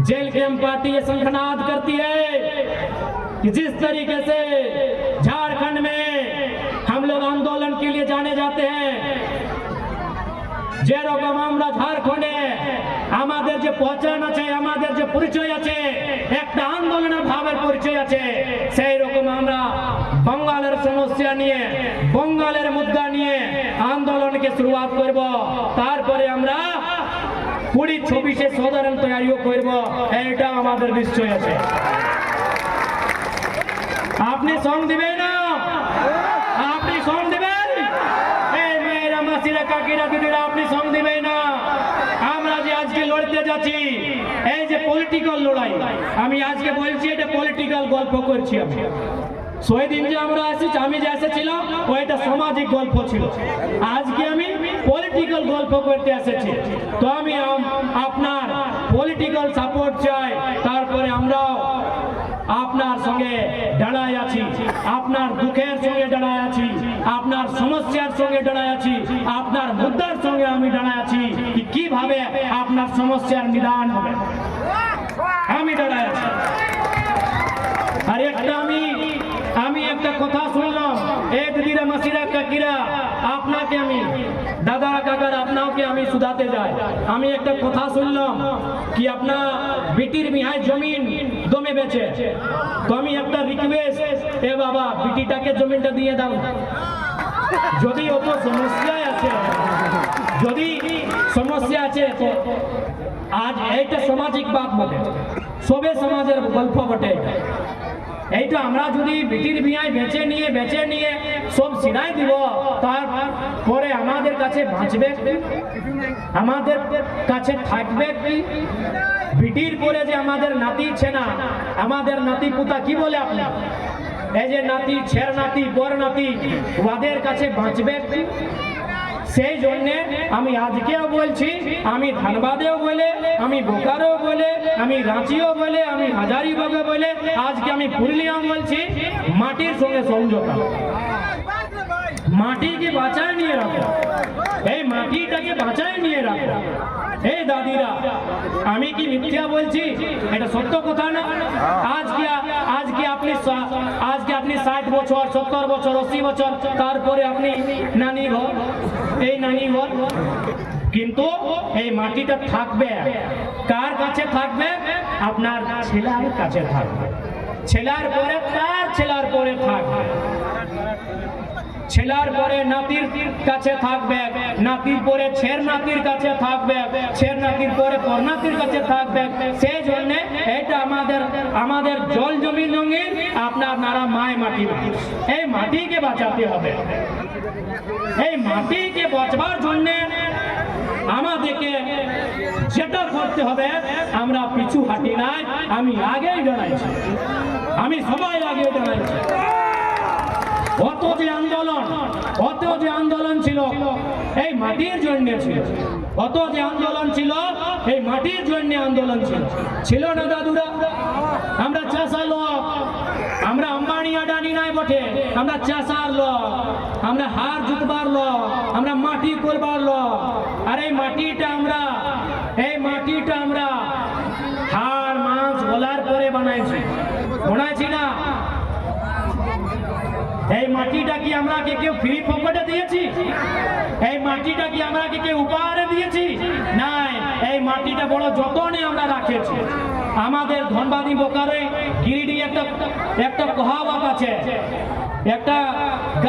जेल कैंप पार्टी ये शंखनाद करती है कि जिस तरीके से झारखंड में हम लोग आंदोलन के लिए जाने जाते हैं। যে রকম আমরা ঝাড়খণ্ডে আমাদের যে পহচান আছে, আমাদের যে পরিচয় আছে, একটা আন্দোলনের ভাবের পরিচয় আছে, সেই রকম আমরা বঙ্গালের সমস্যা নিয়ে, বঙ্গালের মুদ্রা নিয়ে আন্দোলনকে শুরুয়াত করব। তারপরে আমরা 20-26 সাধারণ তৈরিও করব, এটা আমাদের নিশ্চয় আছে। আপনি সঙ্গ দিবেন না? আপনি সঙ্গ দিবেন? এই মেয়েরা, মাসিরা, কাকিরা, দিদিরা, আপনি সঙ্গ দিবেন না? আমরা যে আজকে লড়তে যাচ্ছি, এই যে পলিটিক্যাল লড়াই, আমি আজকে বলছি এটা পলিটিক্যাল গল্প করছি। আমি সেই দিন যে আমরা এসেছি, আমি যে এসেছিলাম ওইটা সামাজিক গল্প ছিল। আজকে আমি পলিটিক্যাল গল্প করতে এসেছি। তো আমি আপনার পলিটিক্যাল সাপোর্ট চাই। তারপরে আমরাও আপনার সঙ্গে দাঁড়ায় আছি, আপনার দুঃখের সঙ্গে দাঁড়ায় আছি, আপনার সমস্যার সঙ্গে দাঁড়ায় আছি, আপনার মুদ্রার সঙ্গে আমি দাঁড়ায় আছি কি কিভাবে আপনার সমস্যার নিদান হবে, আমি দাঁড়ায় আছি। আর একটা আমি একটা কথা শুনলাম, এই দিদিরা, মাসিরা, কাকিরা, আপনাকে আমি, দাদা, কাকার, আপনাকে আমি শুধাতে যাই। আমি একটা কথা শুনলাম কি আপনার বিটির বিহায় জমিন দমে বেচে। তো আমি একটা রিকোয়েস্ট, এ বাবা বিটিটাকে জমিনটা দিয়ে দাও। যদি অত সমস্যায় আছে, যদি সমস্যা আছে, তো আজ এইটা সামাজিক বাদ বটে, সবে সমাজের গল্প বটে। এইটা আমরা যদি বিটির বিয়ায় বেচে নিয়ে সব সিনাই দিব, তারপরে আমাদের কাছে বাঁচবে, আমাদের কাছে থাকবে কি? বিটির পরে যে আমাদের নাতি ছেনা, আমাদের নাতি পুতা কি বলে আপনি, এই যে নাতি, ছের নাতি, বর নাতি, ওদের কাছে বাঁচবে কি? সেই জন্য আমি আজকেও বলছি, আমি ধানবাদেও বলে, আমি বোকারও বলে, আমি রাঁচিও বলে, আমি হাজারিবাগও বলে, আজকে আমি পুরুলিয়াও বলছি, মাটির সঙ্গে সমঝোতা, মাটিকে বাঁচায় নিয়ে রাখো, এই মাটিটাকে বাঁচায় নিয়ে রাখো। এই দাদিরা, আমি কি মিথ্যা বলছি? এটা সত্য কথা না? আজকে আপনি 60 বছর, 70 বছর, 80 বছর, তারপরে আপনি নানি ঘর, এই নানি ঘর, কিন্তু এই মাটিটা থাকবে কার কাছে? থাকবে আপনার ছেলের কাছে থাকবে, ছেলের পরে তার ছেলের পরে থাকবে, ছেলের পরে নাতির কাছে থাকবে, নাতির পরে ছের নাতির কাছে থাকবে, ছের নাতির পরে পরনাতির কাছে থাকবে। সেই জন্য এটা আমাদের জল জমি রঙিন, আপনার নারা মায় মাটি, এই মাটিকে বাঁচাতে হবে। এই মাটিকে বাঁচবার জন্য আমাদেরকে যেটা করতে হবে, আমরা পিছু হাঁটি নাই, আমি আগেই দাঁড়াইছি, আমি সবাই আগে দাঁড়াইছি। অত যে আন্দোলন ছিল এই মাটির জন্য ছিল, অত যে আন্দোলন ছিল এই মাটির জন্য আন্দোলন ছিল না দাদুরা? আমরা চাষার লোক, আমরা আম্বানি আডানি নাই বটে, আমরা চাষার লোক, আমরা হার জুতবার লোক, আমরা মাটি করবার লোক। আর এই মাটিটা আমরা হাড় মাংস গলার পরে বানাইছি না? এই মাটিটা কি আমরা কেউ ফ্রি পকেটে দিয়েছি? এই মাটিটা কি আমরা কেউ উপহারে দিয়েছি? নাই, এই মাটিটা বড় যতনে আমরা রাখেছি। আমাদের ধনবাদী বোকারে গিরিডি একটা কহাওয়াত আছে, একটা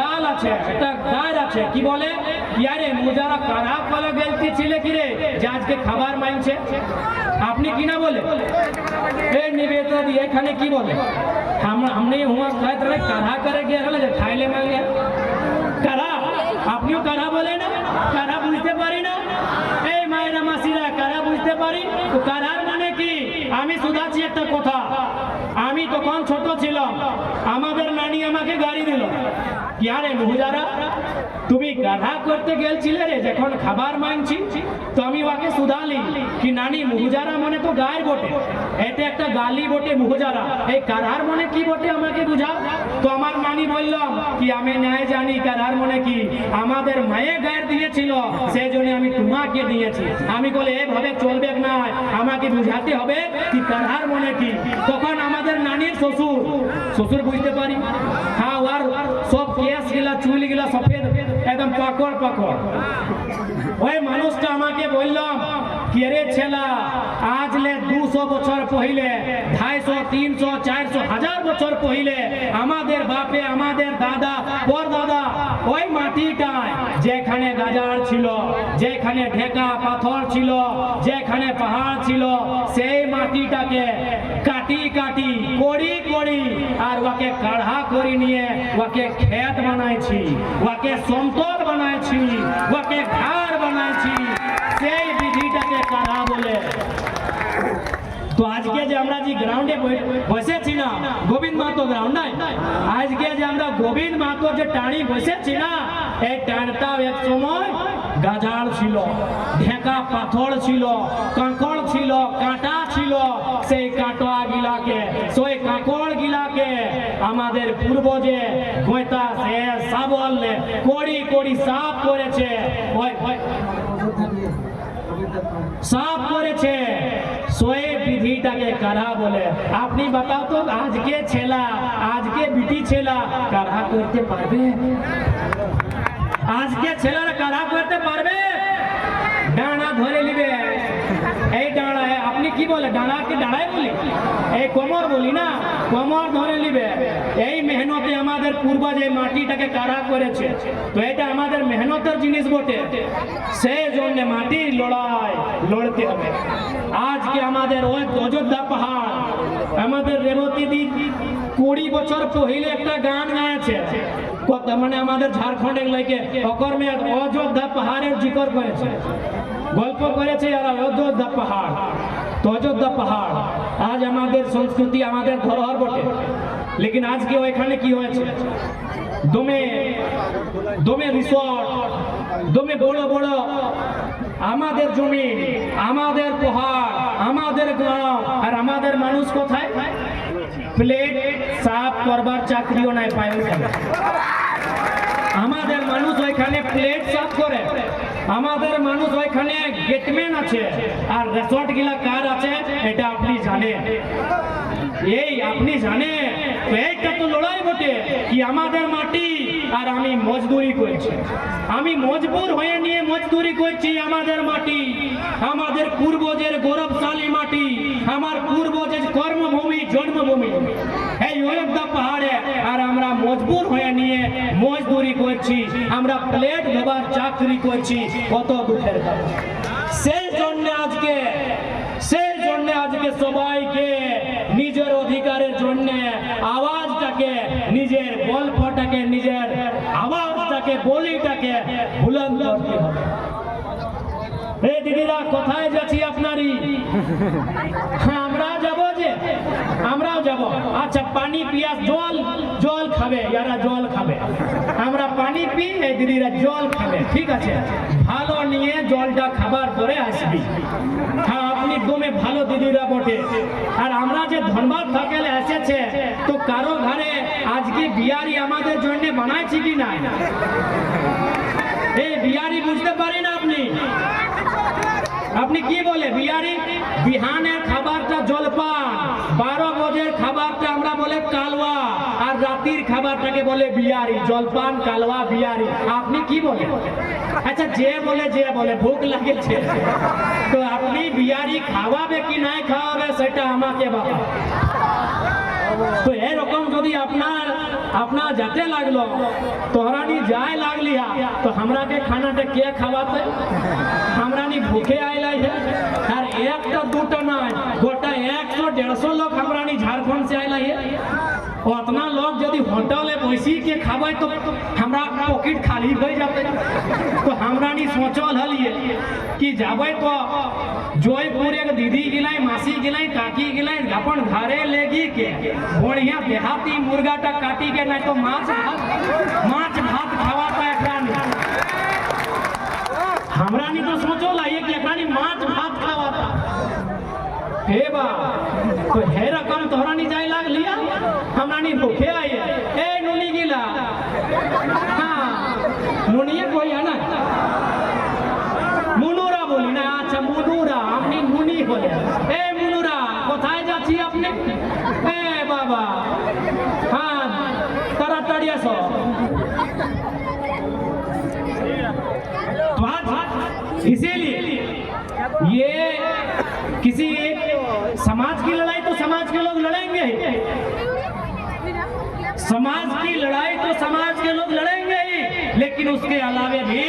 গাল আছে, একটা গায় আছে, কি বলে, ইয়ারে মুজারা খারাপ ভালো গেলতি ছিলে কিরে যে আজকে খাবার মাইনছে। আপনি কি না বলে এই নিবেদন দিয়ে এখানে কি বলে, हमने हुआ काढ़ा करे गया खाइले मांगे काढ़ा, আপনিও কাढ़া বলে না? কাढ़া বুঝতে পারি না? এই মায়েরা, মাসিরা, কাढ़া বুঝতে পারি? তো কাঢ়ার মানে কি? আমি শুধাচ্ছি একটা কথা। আমি তখন ছোট ছিলাম, আমাদের নানি আমাকে গাড়ি দিল, ইয়ারে মুজারা তুমি কাঢ়া করতে গেলছিলে রে যখন খাবার মাংছি। তো আমি ওকে শুধালি কি নানি, মুজারা মানে তো গায়ের বটে, এটা একটা গালি বটে মুজারা, এই কাঢ়ার মানে কি বটে আমাকে বুঝাও। তো আমার নানি বললাম কি আমি ন্যায় জানি কাঢ়ার মানে কি, আমাদের মায়ে গায়ের দিয়েছিল সেই জন্য আমি তোমাকে দিয়েছি। আমি বলে এভাবে চলবে না, আমাকে বুঝাতে হবে কি কাঢ়ার মানে কি। তখন আমাদের নানির শ্বশুর বুঝতে পারি, হ্যাঁ, আর সব কেস গিলা চুল গিলা সফেদ একদম পাকড় পাকড়। ওই মানুষটা আমাকে বললাম কি রে ছেলা, আজ লে 200 বছর পहिले 250 300 400 1000 বছর পहिले আমাদের বাপে আমাদের দাদা পর দাদা ওই মাটিটায় যেখানে গাজার ছিল, যেখানে ঢেকা পাথর ছিল, যেখানে পাহাড় ছিল, সেই মাটিটাকে কাটি কাটি কড়ি কড়ি আর ওকে কাঢ়া করে নিয়ে ওকে ক্ষেত বানাইছি, ওকে সমতল বানাইছি, ওকে ঘর বানাইছি। সেই বিধিটাকে কাঢ়া বলে। তো আজকে যে আমরা যে গ্রাউন্ডে বসেছি না, গোবিন্দ মাহাতো গ্রাউন্ড নাই, আজকে যে আমরা গোবিন্দ মাহাতো যে টাড়ি বসেছি না, এই টাড়টাও এক সময় গাজাড় ছিল, ঢেকা পাথর ছিল, কাঁকড় ছিল, কাঁটা ছিল। সেই কাঁটা গিলাকে, সেই কাঁকড় গিলাকে আমাদের পূর্বজে গোঁতা সে শাবল কড়ি কড়ি সাফ করেছে, সাফ করেছে। সোয়ে বিধিটাকে কাঢ়া বলে। আপনি বাতাও তো আজকে ছেলা, আজকে বিটি ছেলা কাঢ়া করতে পারবে? আজকে ছেলেরা কাঢ়া করতে পারবে? ডানা ধরে নিবে, এই ডানা আপনি কি বলে, ডানাকে ডাড়াই বলি, এই কোমর বলি না, কোমর ধরে নিবে। এই মেহনতে আমাদের পূর্বজ এই মাটিটাকে কাঢ়া করেছে। তো এটা আমাদের মেহনতের জিনিস বটে, সেই জন্য মাটির লড়াই লড়তে হবে। আজকে আমাদের ওই অযোধ্যা পাহাড়, আমাদের রেবতী দি 20 বছর পहिले একটা গান গাইছে, মানে আমাদের ঝাড়খণ্ডের লাইকে অকর্মে অযোধ্যা পাহাড়ের জিকর করেছে, গল্প করেছে আর অযোধ্যা পাহাড়। তো অযোধ্যা পাহাড় আজ আমাদের সংস্কৃতি, আমাদের ধরোহর বটে। লেকিন আজকে ওইখানে কি হয়েছে, দমে দমে রিসর্ট, দমে বড় বড় আমাদের জমি, আমাদের পাহাড়, আমাদের গ্রাম, আর আমাদের মানুষ কোথায়? প্লেট সাফ করবার চাকরিও নাই পায়। আমাদের মানুষ ওইখানে প্লেট সাফ করে, আমাদের মানুষ ওইখানে গেটম্যান আছে, আর রিসর্ট গিলা কার আছে এটা আপনি জানেন, এই আপনি জানেন। তো এইটা তো লড়াই বটে কি আমাদের মাটি আর আমি মজদুরি করছি, আমি মজবুর হয়ে নিয়ে মজদুরি করছি। আমাদের মাটি, আমাদের পূর্বজের গৌরবশালী মাটি, আমার পূর্বজের কর্মভূমি, জন্মভূমি এই অযোধ্যা পাহাড়ে, আর আমরা মজবুর হয়ে নিয়ে মজদুরি করছি, আমরা প্লেট ধোবার চাকরি করছি। কত দুঃখের কথা। সেই জন্য আজকে সবাইকে নিজের অধিকারের জন্য আওয়াজটাকে, নিজের গল্পটাকে, নিজের আওয়াজটাকে, বলিটাকে বুলন্দ করতে হবে। এই দিদিরা কোথায় যাচ্ছি আপনারই? হ্যাঁ আমরা যাবো, যে আমরাও যাব। আচ্ছা পানি পিয়াস, জল জল খাবে, যারা জল খাবে, আমরা পানি পি, এই দিদিরা জল খাবে, ঠিক আছে? ভালো নিয়ে জলটা খাবার পরে আসবি। হ্যাঁ আপনি দমে ভালো দিদিরা বটে। আর আমরা যে ধনবাদ থাকেল এসেছে, তো কারো ঘরে আজকে বিয়ারি আমাদের জন্য বানাইছি কি না? এই বিয়ারি বুঝতে পারি না আপনি? আপনি কি বলে বিয়ারি? বিহানের খাবারটা জলপান, 12 বজের খাবারটা আমরা বলে কালওয়া, আর রাতের খাবারটাকে বলে বিয়ারি। জলপান, কালওয়া, বিয়ারি। আপনি কি বলে? আচ্ছা যে বলে ভোক লাগেছে, তো আপনি বিয়ারি খাওয়াবে কি নাই খাওয়াবে সেটা আমাকে বলো। তো এরকম যদি আপনার যাতে লাগলো, তোहरानी जाए लागली तो हमरा के खानाটা কে খাওয়াতে? हमरानी भूखे आइला है। और एक तो दूटा ना, गोटा 100-150 लोग हमरानी झारखंड से आइला है। उतना लोग यदि होटल बैसी के खावे तो हमरा पॉकेट खाली हो जाते। तो हमरानी सोचल हलिए कि जाबे तो जयपुर एक दीदी गिलाई, मासी गिलाई, काकी गिलाई, अपन घरे लेगी के बढ़िया देहाती मुर्गाटा काटी के, नहीं तो माछ भात खावाता एकरानी। हमरानी तो सोचो लाइए कि एकरानी माछ भात खावाता। हे बा तो हे रकम तोहरानी जाए लाग लिया, हमरानी भूखे आई है। ए नुनी गिला, हाँ नुनिए कोई है ना? मुनुरा बोली ना? अच्छा मुनुरा, हमनी नुनी बोले। ए मुनुरा कोথায় যাচ্ছি আপনি? ए बाबा हाँ ताड़ाताड़ी आसो। इसीलिए ये किसी एक समाज की लड़ाई तो समाज के लोग लड़ेंगे, समाज की लड़ाई तो समाज के लोग लड़ेंगे ही, लेकिन उसके अलावा भी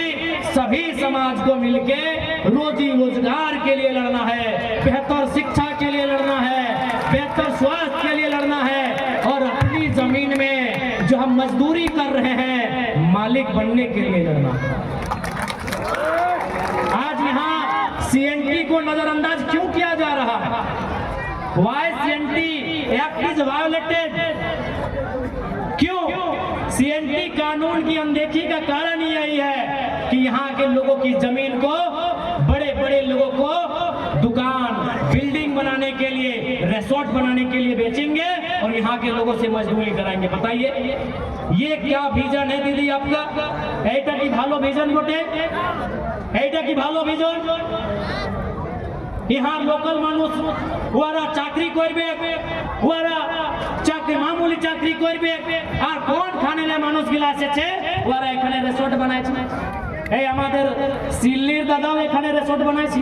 सभी समाज को मिलके रोजी रोजगार के लिए लड़ना है, बेहतर शिक्षा के लिए लड़ना है, बेहतर स्वास्थ्य के लिए लड़ना है, और अपनी जमीन में जो हम मजदूरी कर रहे हैं मालिक बनने के लिए लड़ना है। आज यहाँ सीएनटी को नजरअंदाज क्यों किया जा रहा है? Why CNT Act is violated? क्यों? सीएनटी कानून की अनदेखी का कारण यही है कि यहाँ के लोगों की जमीन को बड़े बड़े लोगों को दुकान, बिल्डिंग बनाने के लिए, रिसोर्ट बनाने के लिए बेचेंगे और यहाँ के लोगों से मजदूरी कराएंगे। बताइए ये क्या विजन है दीदी आपका? এইটা কি ভালো विजन বটে? এইটা কি ভালো विजन? यहाँ लोकल मानुष ওরা চাকরি করবে, ওরা চাকরি মামুলি চাকরি করবে, আর কোন খানেলে মানুষগুলো এসেছে ওরা এখানে রিসোর্ট বানাইছে। এই আমাদের সিল্লির দাদাও এখানে রিসোর্ট বানাইছে,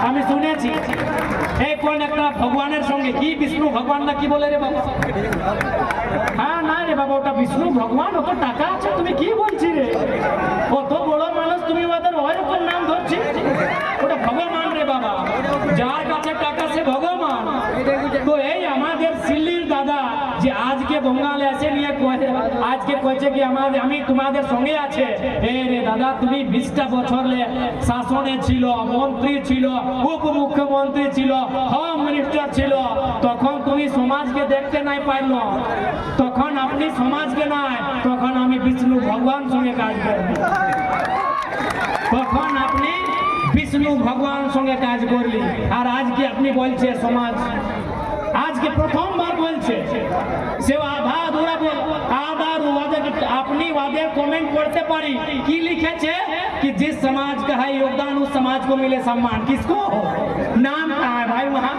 আমি শুনেছি। এই কোন একটা ভগবানের সঙ্গে কি বিষ্ণু ভগবান না কি বলে রে বাবা? হ্যাঁ না রে বাবা, ওটা বিষ্ণু ভগবান, ওটা টাকা আছে, তুমি কি বলছি রে? কত বড় মানুষ, তুমি ওদের ওইরকম নাম ধরছি? ওটা ভগবান রে বাবা, যার কাছে টাকা সে ভগবান। তো এই আমাদের সিল্লির দাদা যে আজকে বঙ্গালে এসে নিয়ে আজকে কইছে কি আমি তোমাদের সঙ্গে আছে। এ রে দাদা, তুমি 20টা বছর শাসনে ছিল, মন্ত্রী ছিল, উপমুখ্যমন্ত্রী ছিল, হোম মিনিস্টার ছিল, তখন তুমি সমাজকে দেখতে নাই পারল, তখন আপনি সমাজকে নাই, তখন আমি বিষ্ণু ভগবান সঙ্গে কাজ করব, তখন আপনি বিষ্ণু ভগবান সঙ্গে কাজ করলি। আর আজকে আপনি বলছে সমাজ, আজকে প্রথমবার বলছে সে আধা ধরা अपनी वादे कमेंट पढ़ते पारी की लिखे कि जिस समाज का है योगदान उस समाज को मिले सम्मान। किसको? नाम कहा है भाई वहाँ,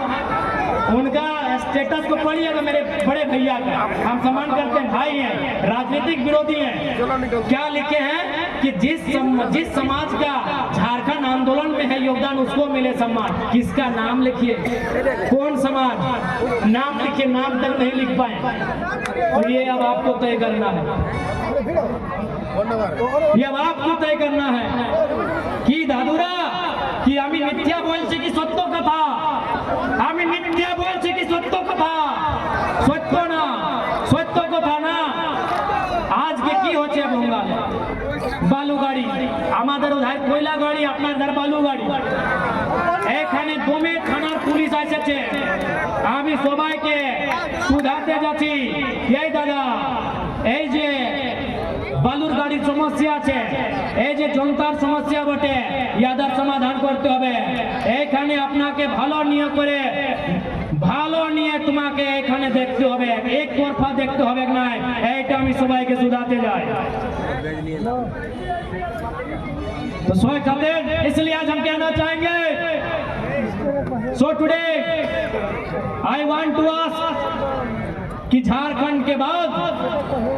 उनका स्टेटस को पढ़िएगा मेरे बड़े भैया का, हम सम्मान करते हैं, भाई हैं, राजनीतिक विरोधी हैं। क्या लिखे हैं कि जिस समाज का झारखंड आंदोलन में है योगदान उसको मिले सम्मान। किसका नाम लिखिए, कौन समाज, नाम लिखिए, नाम तक नहीं लिख पाए। तो ये अब आपको तय करना है, ये अब आपको तय करना है कि दादुरा कि আমি মিথ্যা বলছি কি সত্য কথা, আমি মিথ্যা বলছি কি সত্য কথা? সত্য না, সত্য কথা না। আজকে কি হচ্ছে বঙ্গালে? বালু গাড়ি, আমাদের উধার কয়লা গাড়ি, আপনাদের বালু গাড়ি। এখানে দমে থানার পুলিশ এসেছে, আমি সবাইকে শুধাতে যাচ্ছি, এই দাদা এই যে বালুর গাড়ির সমস্যা আছে, এই যে জনতার সমস্যা বটে, ইয়াদের সমাধান করতে হবে। এইখানে আপনাকে ভালো নিয়ে তোমাকে এখানে দেখতে হবে, এক তরফা দেখতে হবে না, এইটা আমি সবাইকে শুধাতে যাই। तो सो खातिर इसलिए आज हम कहना चाहेंगे, so today I want to ask कि झारखंड के बाद